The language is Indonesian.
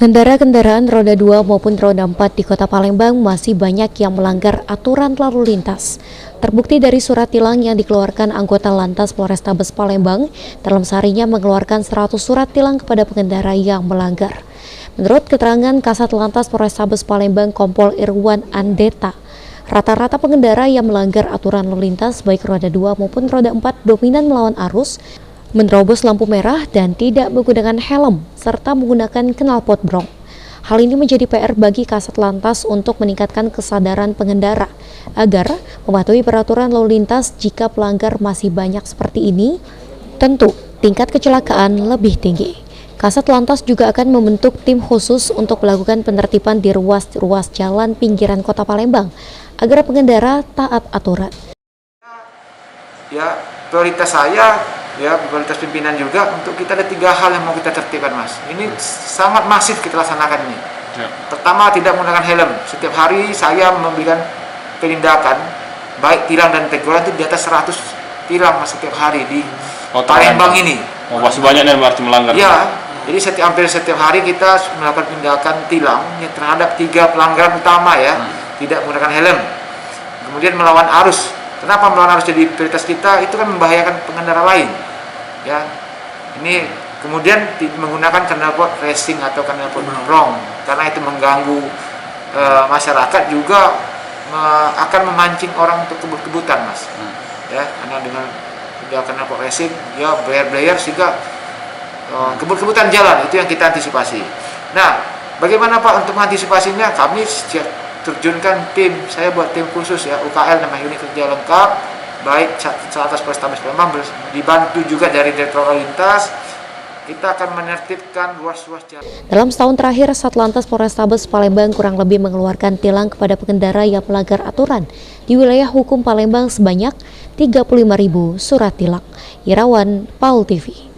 Pengendara kendaraan roda 2 maupun roda 4 di Kota Palembang masih banyak yang melanggar aturan lalu lintas. Terbukti dari surat tilang yang dikeluarkan anggota Lantas Polrestabes Palembang dalam seharinya mengeluarkan 100 surat tilang kepada pengendara yang melanggar. Menurut keterangan Kasat Lantas Polrestabes Palembang Kompol Irwan Andeta, rata-rata pengendara yang melanggar aturan lalu lintas baik roda 2 maupun roda 4 dominan melawan arus, menerobos lampu merah dan tidak menggunakan helm, serta menggunakan knalpot brong. Hal ini menjadi PR bagi Kasat Lantas untuk meningkatkan kesadaran pengendara agar mematuhi peraturan lalu lintas. Jika pelanggar masih banyak seperti ini, tentu tingkat kecelakaan lebih tinggi. Kasat Lantas juga akan membentuk tim khusus untuk melakukan penertiban di ruas-ruas jalan pinggiran Kota Palembang agar pengendara taat aturan. Ya, prioritas saya, ya prioritas pimpinan juga untuk kita ada 3 hal yang mau kita tertibkan, Mas. Ini sangat masif kita laksanakan ini. Ya. Pertama, tidak menggunakan helm. Setiap hari saya memberikan penindakan baik tilang dan teguran itu di atas 100 tilang, Mas, setiap hari di Palembang ini. Oh, masih banyak yang berarti melanggar. Ya, jadi hampir setiap hari kita melakukan tindakan tilang terhadap 3 pelanggaran utama, ya. Tidak menggunakan helm, kemudian melawan arus. Kenapa melawan arus jadi prioritas kita? Itu kan membahayakan pengendara lain, ya. Ini kemudian menggunakan knalpot racing atau knalpot brong, karena itu mengganggu masyarakat, juga akan memancing orang untuk kebut-kebutan, Mas. Ya, karena dengan knalpot racing, ya blayer sehingga kebut-kebutan jalan, itu yang kita antisipasi. Nah, bagaimana Pak untuk mengantisipasinya? Kami terjunkan tim, saya buat tim khusus, ya, UKL namanya, unit kerja lengkap, baik Lantas Polrestabes Palembang dibantu juga dari Direktorat Lalu Lintas. Kita akan menertibkan ruas-ruas jalan. Dalam setahun terakhir, Satlantas Polrestabes Palembang kurang lebih mengeluarkan tilang kepada pengendara yang melanggar aturan di wilayah hukum Palembang sebanyak 35.000 surat tilang. Irawan, Paul TV.